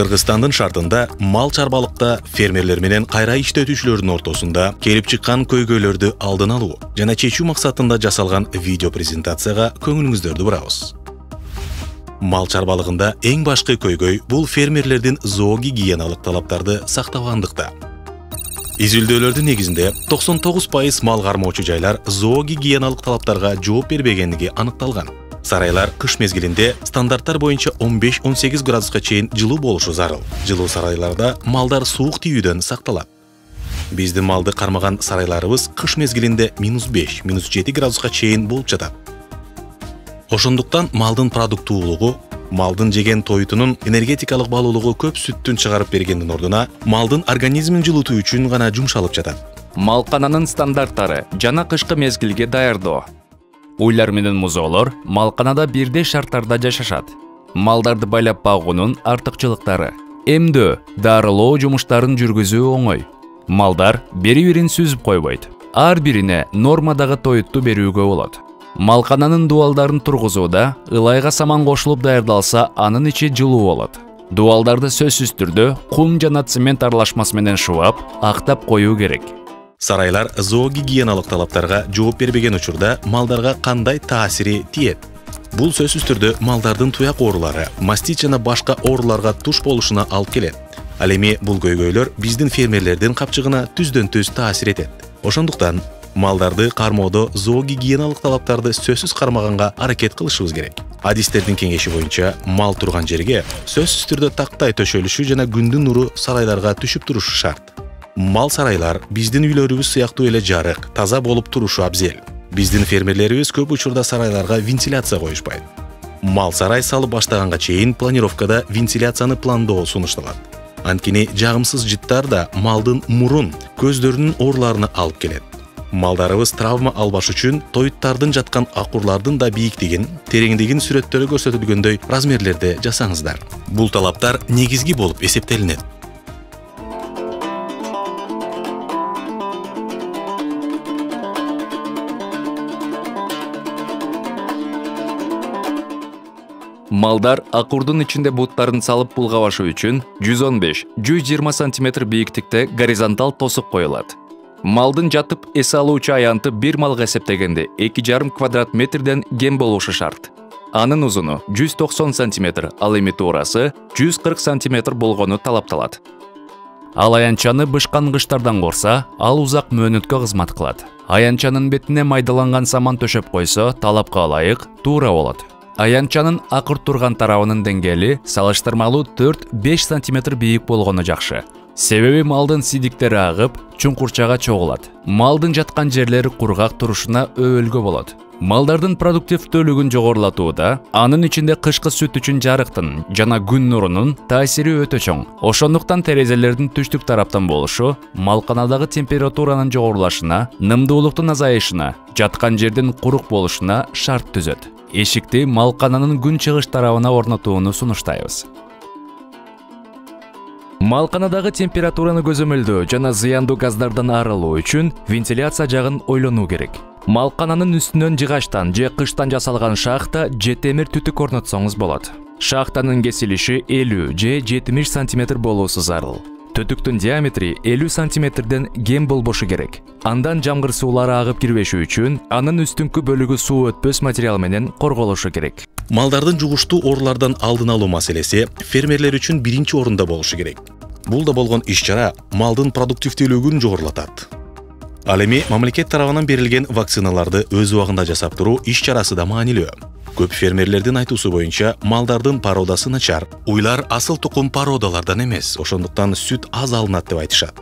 Кыргызстандын шартында мал чарбалыкта фермерлер менен кайра иштетүүчүлөрдүн ортосунда келип чыккан көйгөйлөрдү алдын алуу жана чечүү максатында жасалган видео презентацияга көңүлүңүздөрдү бурабыз. Мал чарбалыгында эң башкы көйгөй бул фермерлердин зоогигиеналык талаптарды сактабагандыкта. Изилдөөлөрдүн негизинде 99% мал кармоочу жайлар зоогигиеналык талаптарга жооп бербегендиги аныкталган. Сарайлар кыш мезгилинде стандарттар боюнча 15-18 градуска чейин жылуу болушу зарыл. Жылуу сарайларда малдар суук тийүүдөн сакталат. Биздин малды кармаган сарайларыбыз кыш мезгилинде -5, -7 градуска чейин болуп жатат. Ошондуктан малдын продуктуулугу, малдын жеген тойтунун энергетикалык балуулугу көп сүттүн чыгарып бергендин ордуна малдын организмин жылытуу үчүн гана жумшалып жатат. Малкананын стандарттары жана кышкы мезгилге даярдоо. Уйлар менен музоолор малканада бирдей шарттарда жашашат. Малдарды байлап багуунун артыкчылыктары. Эмдөө, дарылоо жумуштарын жүргүзүү оңой. Малдар бири-бирин сүзүп койбойт. Ар бирине нормадагы тоютту берүүгө болот. Малкананын дуалдарын тургузууда ылайга саман кошулуп даярдалса, анын ичи жылуу болот. Дуалдарды сөзсүз түрдө кум жана цемент аралашмасы менен шуап, актап коюу керек. Сарайлар зоогигиеналык талаптарга жооп бербеген учурда малдарга кандай таасири тиет? Бул сөзсүз түрдө малдардын туяк оорулары, мастит жана башка ооруларга туш болушуна алып келет. Ал эми бул көйгөйлөр биздин фермерлердин капчыгына түздөн-түз таасир этет. Ошондуктан малдарды кармоодо зоогигиеналык талаптарды сөзсүз кармаганга аракет кылышыбыз керек. Адистердин кеңеши боюнча мал турган жерге сөзсүз түрдө тактай төшөлүшү жана күндүн нуру сарайларга түшүп турушу шарт. Мал сарайлар биздин үйлөрүбүз сыяктуу эле жарык, таза болуп турушу абзел. Биздин фермерлерибиз көп учурда сарайларга вентиляция коюшпайт. Мал сарай салып баштаганга чейин планировкада вентиляцияны пландоо сунушталат. Анткени жагымсыз жыттар да малдын мурун, көздөрүнүн ооруларына алып келет. Малдарыбыз травма албаш үчүн тоюттардын жаткан акурлардын да бийиктигин, тереңдигин сүрөттөрү көрсөтүлгөндөй размерлерде жасаңыздар. Бул талаптар негизги болуп эсептелинет. Малдар акурдун ичинде буттарын салып булгабашы үчүн 115-120 см бийиктикте горизонтал тосуп коюлат. Малдын жатып эс алуучу аянты бир малга эсептегенде 2,5 квадрат метрден кем болушу шарт. Анын узуну 190 см, ал эми туурасы 140 см болгону талапталат. Ал аянчаны бышкангычтардан корса, ал узак мөөнөткө кызмат кылат. Аянчанын бетине майдаланган саман төшөп койсо, талапка ылайык туура болот. Аянчанын акыр турган тарабынын деңгээли салыштырмалуу 4-5 см бийик болгону жакшы. Себеби малдын сидиктери агып, чуңкурчага чогулат. Малдын жаткан жерлери кургак турушуна өбөлгө болот. Малдардын продуктивдүүлүгүн жогорулатууда, анын ичинде кышкы сүт үчүн жарыктын жана күн нурунун таасири өтө чоң. Ошондуктан терезелердин түштүк тараптан болушу малканадагы температуранын жогорулашына, нымдуулуктун азайышына, жаткан жердин курук болушуна шарт түзөт. Эшикти малкананын күн чыгыш тарабына орнотууну сунуштайбыз. Малканадагы температураны көзөмөлдөө жана зыяндуу газдардан арылуу үчүн вентиляция жагын ойлонуу керек. Малкананын үстүнөн жыгачтан же кыштан жасалган шахта же темир түтүк орнотсоңуз болот. Шахтанын кесилиши 50 же 70 см болуусу зарыл. Түтүктүн диаметри 50 см-ден кем болбошу керек. Андан жамгыр суулары агып кирбеши үчүн анын үстүнкү бөлүгү суу өтпөс материал менен корголушу керек. Малдардын жугуштуу оорулардан алдын алуу маселеси фермерлер үчүн биринчи орунда болушу керек. Бул да болгон иш-чара малдын продуктивдүүлүгүн жогорулатат. Ал эми мамлекет тарабынан берилген вакциналарды өз убагында жасап туруу иш-чарасы да маанилүү. Көп фермерлердин айтуусу боюнча малдардын породасы начар. Уйлар асыл тукум породалардан эмес, ошондуктан сүт аз алынат деп айтышат.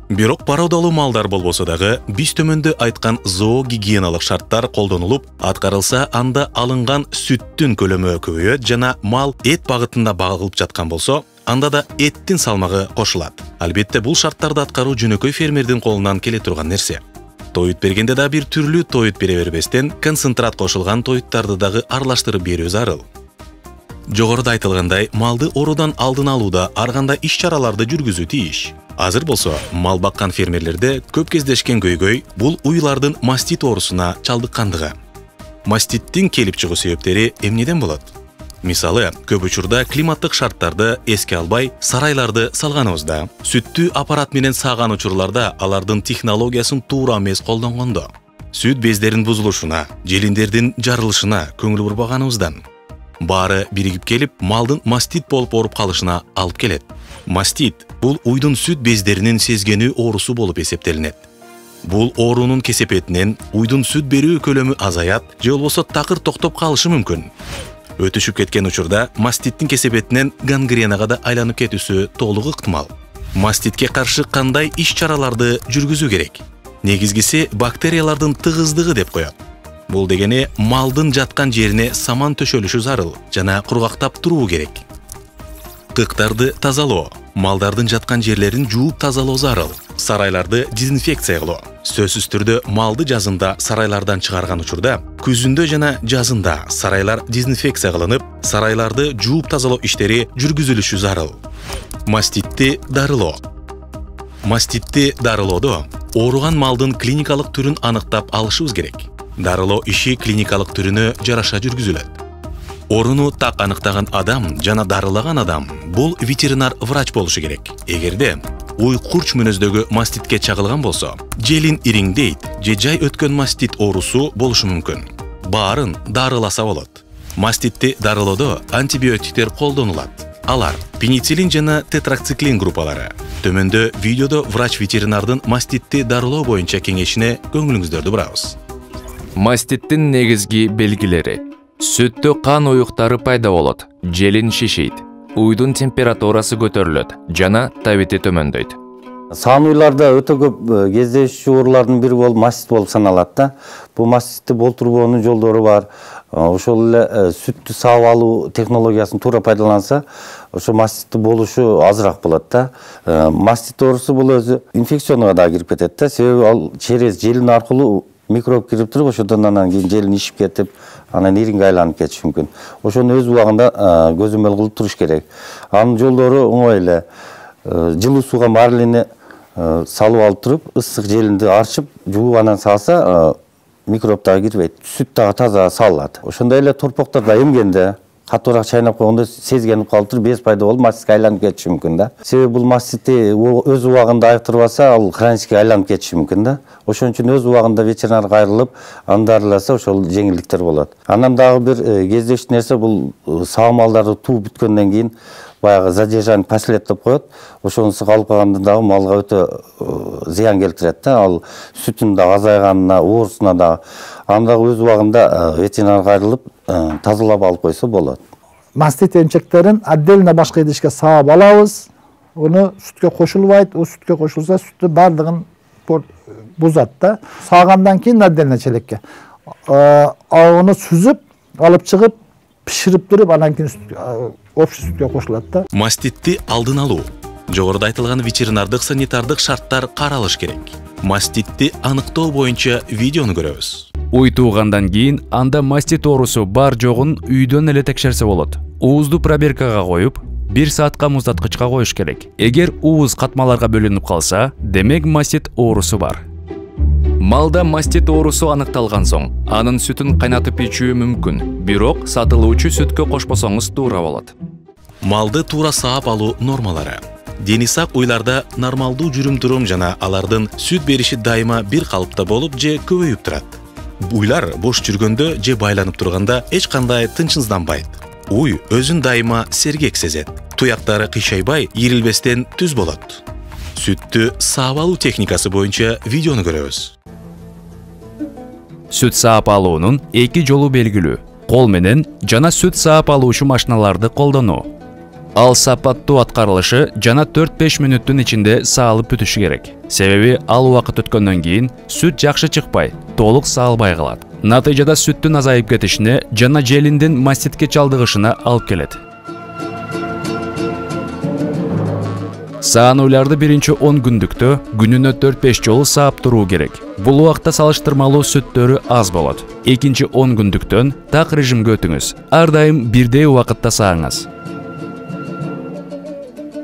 Бирок породалуу малдар болбосо дагы биз төмөндө айткан зоогигиеналык шарттар колдонулуп, аткарылса, анда алынган сүттүн көлөмү көбөйөт жана мал эт багытында багылып жаткан болсо, анда да эттин салмагы кошулат. Албетте бул шарттарды аткаруу жөнөкөй фермердин колунан келе турган нерсе. Тоют бергенде да бир түрлүү тоют бере бербестен концентрат кошулган тоюттарды дагы аралаштырып берүү зарыл. Жогоруда айтылгандай, малды оорудан алдын алууда ар кандай иш-чараларды жүргүзүү тийиш. Азыр болсо, мал баккан фермерлерде көп кездешкен көйгөй бул уйлардын мастит оорусуна чалдыккандыгы. Маститтин келип чыгуу себептери эмнеден болот? Мисалы, көп учурда климаттык шарттарды эске албай сарайларды салганыбызда, сүттү аппарат менен сааган учурларда алардын технологиясын туура эмес колдонгондо, сүт бездерин бузулушуна, желиндердин жарылышына көңүл бурбаганыбыздан баары биригип келип, малдын мастит болуп ооруп калышына алып келет. Мастит бул уйдун сүт бездеринин сезгенүү оорусу болуп эсептелинет. Бул оорунун кесепетинен уйдун сүт берүү көлөмү азаят, же болбосо такыр токтоп калышы мүмкүн. Өтүшүп кеткен учурда маститтин кесепетинен гангренага да айланып кетүүсү толук ыктымал. Маститке каршы кандай иш-чараларды жүргүзүү керек? Негизгиси бактериялардын тыгыздыгы деп коет. Бул дегени малдын жаткан жерине саман төшөлүшү зарыл жана кургактап туруу керек. Кыктарды тазалоо, малдардын жаткан жерлерин жууп тазалоо зарыл. Сарайларды дезинфекция кылуу. Сөзсүз түрдө малды жазында сарайлардан чыгарган учурда, күзүндө жана жазында сарайлар дезинфекция кылынып, сарайларды жууп тазалоо иштери жүргүзүлүшү зарыл. Маститти дарылоо. Маститти дарылоодо ооруган малдын клиникалык түрүн аныктап алышыбыз керек. Дарылоо иши клиникалык түрүнө жараша жүргүзүлөт. Оруну так аныктаган адам жана дарылаган адам бул ветеринар врач болушу керек. Эгерде уй курч мүнөздөгү маститке чагылган болсо, желин ириңдейт же жай өткөн мастит оорусу болушу мүмкүн. Баарын дарыласа болот. Маститти дарылоодо антибиотиктер колдонулат. Алар пенициллин жана тетрациклин группалары. Төмөндө видеодо врач-ветеринардын маститти дарылоо боюнча кеңешине көңүлүңүздөрдү бурабыз. Маститтин негизги белгилери. Сүттө кан уюктары пайда болот, желин шишийт, уйдун температурасы көтөрүлөт жана табити төмөндөйт. Саан уйларда өтө көп кездешүү оорулардын бири болуп мастит болуп саналат да. Бул маститти болтурбоонун жолдору бар. Ошол эле сүттү саап алуу технологиясын туура пайдаланса, ошо маститти болушу азыраак болот да. Мастит оорусу бул өзү инфекционуга да кирип кетет да. Себеби ал через желин аркылуу микроб кирип туруп, ошодон анан кийин желин ишип кетип, анан иринге айланып кетиши мүмкүн. Ошону өз убагында көзөмөл кылып туруш керек. Анын жолдору оңой эле. Жылуу сууга марлени салып алып туруп, ысык желинди арчып, жууп анан салса, микроб дагы кирбейт. Сүт дагы таза салынат. Ошондой эле торпоктарда эмгенде, катуураак чайнап койгондо сезгенип калып туруп, без пайда болуп, маститке айланып кетиши мүмкүн да. Себеби бул маститти өз убагында айыктырбаса, ал хронически айланып кетиши мүмкүн да. Ошон үчүн өз убагында ветеринарга кайрылып, аны дарыласа, ошол жеңилдиктер болот. Анан дагы бир кездешүү нерсе, бул саа малдарды тууп бүткөндөн кийин баягы задержание последствий деп коет. Ошонусу калып калганда дагы малга өтө зыян келтирет да. Ал сүтүн дагы азайганына, оорусуна дагы. Аны дагы өз убагында ветеринарга кайрылып, тазалап алып койсо болот. Мастит эмчектерин отдельно башка идишке саап алабыз. Уну сүткө кошулбайт. У сүткө кошулса, сүттү бардыгын бузат да. Саагандан кийин отдельно челекке. Аны сүзүп, алып чыгып, пиширип туруп, анан кийин общий сүткө кошулат да. Маститти алдын алуу. Жогоруда айтылган ветеринардык санитардык шарттар каралыш керек. Маститти аныктоо боюнча видеону көрөбүз. Уй туугандан кийин анда мастит оорусу бар жогун үйдөн эле текшерсе болот. Уузду пробиркага коюп, 1 саатка муздаткычка коюш керек. Эгер ууз катмаларга бөлүнүп калса, демек мастит оорусу бар. Малда мастит оорусу аныкталган соң, анын сүтүн кайнатып ичүү мүмкүн, бирок сатылуучу сүткө кошпосоңуз туура болот. Малды туура саап алуу нормалары. Дени сак уйларда нормалдуу жүрүм-турум жана алардын сүт бериши дайыма бир калыпта болуп же көбөйүп турат. Уйлар бош жүргөндө же байланып турганда эч кандай тынчсызданбайт. Уй өзүн дайыма сергек сезет. Туяктары кыйшайбай, ирилбестен түз болот. Сүттү саап алуу техникасы боюнча видеону көрөбүз. Сүт саап алуунун 2 жолу белгилүү. Кол менен жана сүт саап алуучу машиналарды колдонуу. Ал сапаттуу аткарылышы жана 4-5 мүнөттүн ичинде саалып бүтүшү керек. Себеби ал убакыт өткөндөн кийин сүт жакшы чыкпай, толук саалбай калат. Натыйжада сүттүн азайып кетишине жана желиндин маститке чалдыгышына алып келет. Саанууларды биринчи 10 күндүктө күнүнө 4-5 жолу саап туруу керек. Бул убакта салыштырмалуу сүттөрү аз болот. Экинчи 10 күндүктөн так режимге өтүңүз. Ар дайым бирдей убакытта сааңыз.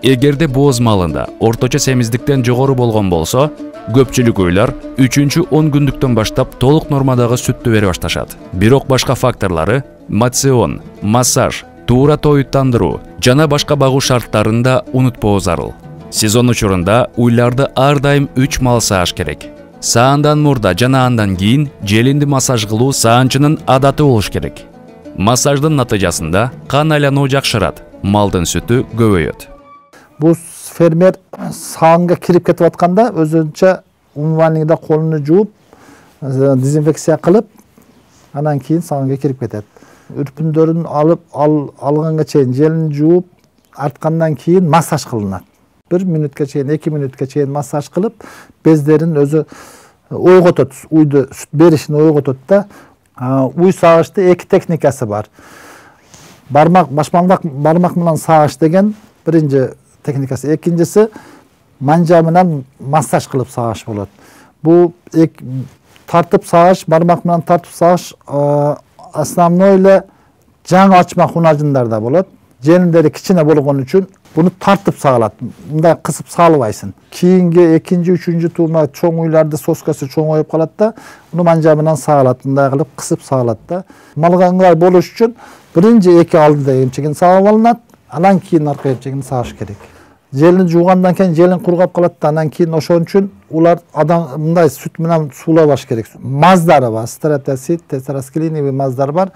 Эгерде бооз малында орточо семиздиктен жогору болгон болсо, көпчүлүк уйлар 3-10 күндүктөн баштап толук нормадагы сүттү бере башташат. Бирок башка факторлары мацион, массаж, туура тоюттандыруу жана башка багуу шарттарын да унутпоо зарыл. Сезон учурунда уйларды ар дайым 3 мал сааш керек. Саандан мурда жана андан кийин желинди массаж кылуу саанчынын адаты болуш керек. Массаждын натыйжасында кан айлануу жакшырат, малдын сүтү көбөйөт. Бул фермер саанга кирип кетип атканда өзүнчө умывальныйда колуну жууп, дезинфекция кылып, анан кийин саанга кирип кетет. Үрпүндөрүн алганга чейин желин жууп, арткандан кийин массаж кылынат. 1 мүнөткө чейин, 2 мүнөткө чейин массаж кылып, бездерин өзү ойготот, уйду сүт беришин ойготот да. Уй сагышты 2 техникасы бар. Башмалдак бармак менен сагыш деген биринчи техникасы, экинчиси манжа менен массаж кылып сагыш болот. Бул тартып сагыш, бармак менен тартып сагыш основной эле жаңы ачмак унажындарда болот. Желиндери кичине болгон үчүн буну тартып сагалат. Мындай кысып салбайсың. Кийинги экинчи, үчүнчү тууна чоң уйларды соскасы чоңоюп калат да, буну манжа менен сагалат, мындай кылып кысып сагалат да. Малга ыңгай болуш үчүн биринчи 2 алдыда эмчегин сагып алынат, анан кийин арка эмчегин сагыш керек. Желин жуугандан кийин желин кургап калат да, анан кийин ошон үчүн улар адам мындай сүт менен суулабаш керек. Маздары бар, стратосит, тетраскилиновый маздар бар.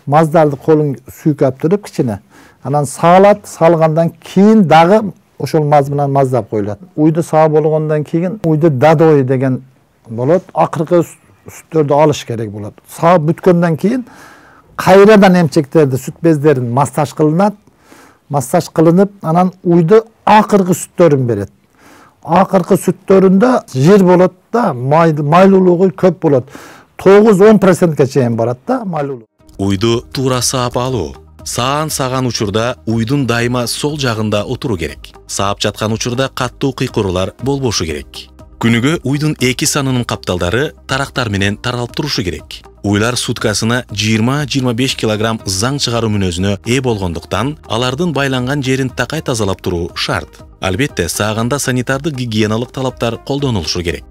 Маздарды колун сүйкөп туруп кичине. Анан сагалат, салгандан кийин дагы ошол маз менен маздап коюлат. Уйду саап болгондон кийин уйду дадой деген болот. Акыркы сүттөрдү алыш керек болот. Саап бүткөндөн кийин кайрадан эмчектерди, сүт бездерин массаж кылынат. Массаж кылынып, анан уйду акыркы сүттөрүн берет. Акыркы сүттөрүндө жир болот да, майлуулугу көп болот. 9-10%ке чейин барат да майлуулук. Уйду туура саап алуу. Саан саган учурда уйдун дайыма сол жагында отуруу керек. Саап жаткан учурда каттуу кыйкыруулар болбошу керек. Күнүгө уйдун 2 санынын капталдары тарактар менен таралып турушу керек. Уйлар суткасына 20-25 килограмм заң чыгаруу мүнөзүнө ээ болгондуктан, алардын байланган жерин такай тазалап туруу шарт. Албетте, сааганда санитардык гигиеналык талаптар колдонулушу керек.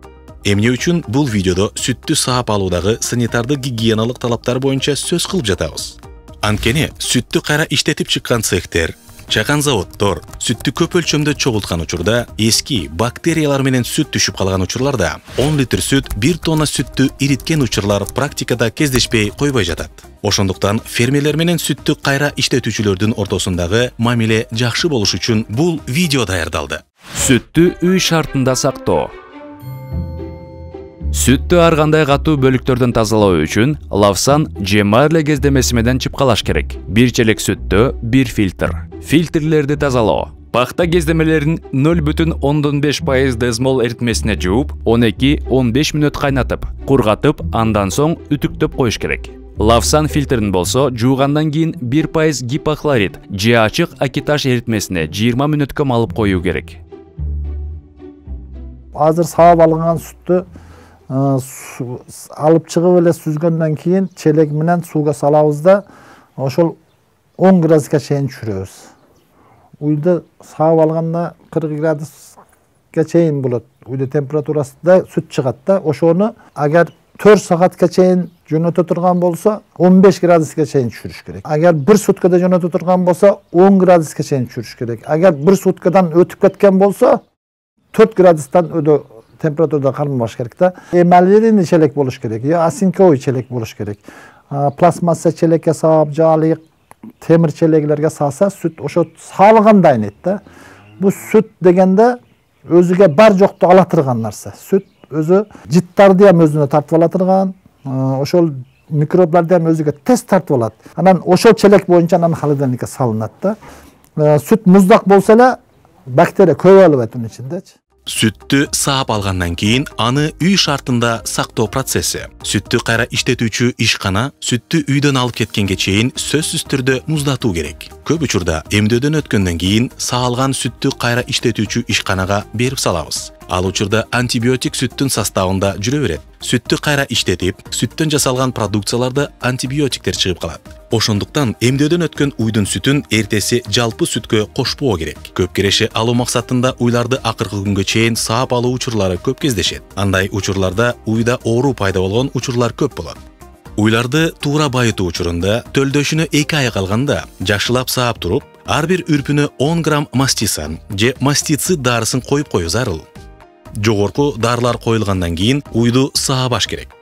Эмне үчүн бул видеодо сүттү саап алуудагы санитардык гигиеналык талаптар боюнча сөз кылып жатабыз. Анткени сүттү кайра иштетип чыккан цехтер, чакан заводдор сүттү көп өлчөмдө чогулткан учурда эски бактериялар менен сүт түшүп калган учурларда 10 литр сүт 1 тонна сүттү ириткен учурлар практикада кездешпей койбой жатат. Ошондуктан фермерлер менен сүттү кайра иштетүүчүлөрдүн ортосундагы мамиле жакшы болуш үчүн бул видео даярдалды. Сүттү үй шартында сактоо. Сүттү ар кандай катуу бөлүктөрдөн тазалоо үчүн лавсан же марле кездемеси менен чыпкалаш керек. 1 челек сүттө 1 фильтр. Фильтрлерди тазалоо. Пахта кездемелерин 0,5% дезмол эритмесине жууп, 12-15 мүнөт кайнатып, кургатып, андан соң үтүктөп коюш керек. Лавсан фильтрин болсо, жуугандан кийин 1% гипохлорид же ачык акиташ эритмесине 20 мүнөткө малып коюу керек. Азыр саап алынган сүттү алып чыгып эле сүзгөндөн кийин челек менен сууга салабыз да, ошол 10 градуска чейин түшүрөбүз. Уйду саап алганда 40 градуска чейин болот. Уйду температурасында сүт чыгат да, ошону агар 4 саатка чейин жөнөтө турган болсо 15 градуска чейин түшүрүш керек. Агар 1 суткада жөнөтө турган болсо 10 градуска чейин түшүрүш керек. Агар 1 суткадан өтүп кеткен болсо 4 градустан температурада кармаш керек да. Эмалирный челек болуш керек, я осинковый челек болуш керек. Пластмасса челекке саап, жаалы темир челеклерге сааса сүт ошо салганда айнет да. Бу сүт дегенде өзүгө бар жокту ала турган нарса. Сүт өзү жыттарды ham өзүнө тартып ала турган, ошол микробларды ham өзүгө тез тартып алат. Анан ошол челек боюнча анан холодильникке салынат да. Сүт муздак болсо эле бактерия көп алып анын ичиндечи. Сүттү саап алгандан кийин аны үй шартында сактоо процесси. Сүттү кайра иштетүүчү ишкана сүттү үйдөн алып кеткенге чейин сөзсүз түрдө муздатуу керек. Көп учурда эмдөөдөн өткөндөн кийин саалган сүттү кайра иштетүүчү ишканага берип салабыз. Ал учурда антибиотик сүттүн составында жүрө берет. Сүттү кайра иштетип, сүттөн жасалган продукцияларда антибиотиктер чыгып калат. Ошондуктан эмдөөдөн өткөн уйдун сүтүн эртеси жалпы сүткө кошпоо керек. Көп киреше алуу максатында уйларды акыркы күнгө чейин саап алуу учурлары көп кездешет. Андай учурларда уйда оору пайда болгон учурлар көп болот. Уйларды туура байытуу учурунда төлдөшүнө 2 ай калганда жакшылап саап туруп, ар бир үрпүнө 10 грамм мастисан же мастицид дарысын коюп коюу зарыл. Жогорку дарылар коюлгандан кийин уйду саабаш керек.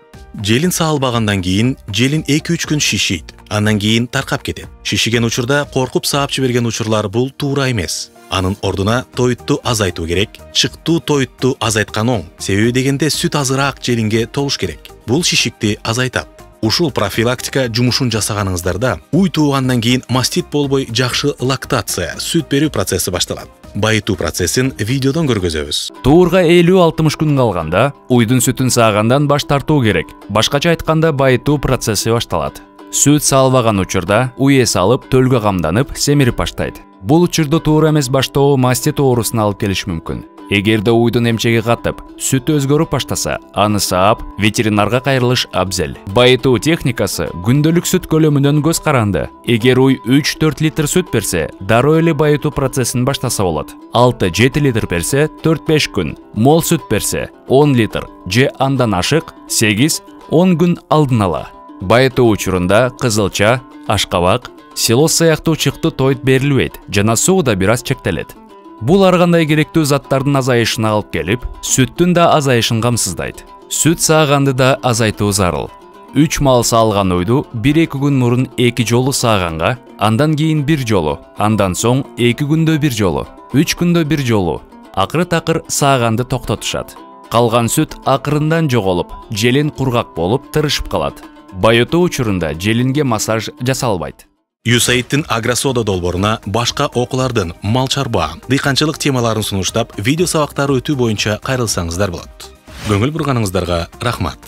Желин саалбагандан кийин желин 2-3 күн шишийт, андан кийин таркап кетет. Шишиген учурда коркуп саап жиберген учурлар бул туура эмес. Анын ордуна тоютту азайтуу керек. Чыктуу тоютту азайткан оң. Себеби дегенде сүт азыраак желинге толуш керек. Бул шишикти азайтат. Ушул профилактика жумушун жасаганыңыздарда уй туугандан кийин мастит болбой жакшы лактация, сүт берүү процесси башталат. Байытуу процессин видеодон көргөзөбүз. Туурга 50-60 күн калганда уйдун сүтүн саагандан баш тартуу керек. Башкача айтканда байытуу процесси башталат. Сүт саалбаган учурда уй эс алып, төлгө камданып, семирип баштайт. Бул учурда туура эмес баштоо мастит оорусуна алып келиши мүмкүн. Эгерде уйдун эмчеги катып, сүт өзгөрүп баштаса, аны саап, ветеринарга кайрылыш абзел. Байытуу техникасы күндөлүк сүт көлөмүнөн көз каранды. Эгер уй 3-4 литр сүт берсе, дароо эле байытуу процессин баштаса болот. 6-7 литр берсе, 4-5 күн. Мол сүт берсе, 10 литр же андан ашык 8-10 күн алдын ала. Байытуу учурунда кызылча, ашкабак, силос сыяктуу чыкты тоют берилбейт жана суу да бир аз чектелет. Бул ар кандай керектүү заттардын азайышына алып келип, сүттүн да азайышын камсыздайт. Сүт сааганды да азайтуу зарыл. 3 мал саалган уйду 1-2 күн мурун 2 жолу сааганга, андан кийин 1 жолу, андан соң 2 күндө 1 жолу, 3 күндө 1 жолу. Акыры-такыр сааганды токтотушат. Калган сүт акырындан жоголуп, желин кургак болуп тырышып калат. Байытуу учурунда желинге массаж жасалбайт. USAID-тин Агросода долборуна башка окуулардын мал чарба, дыйканчылык темаларын сунуштап, видео сабактары өтүү боюнча кайрылсаңыздар болот. Көңүл бурганыңыздарга рахмат.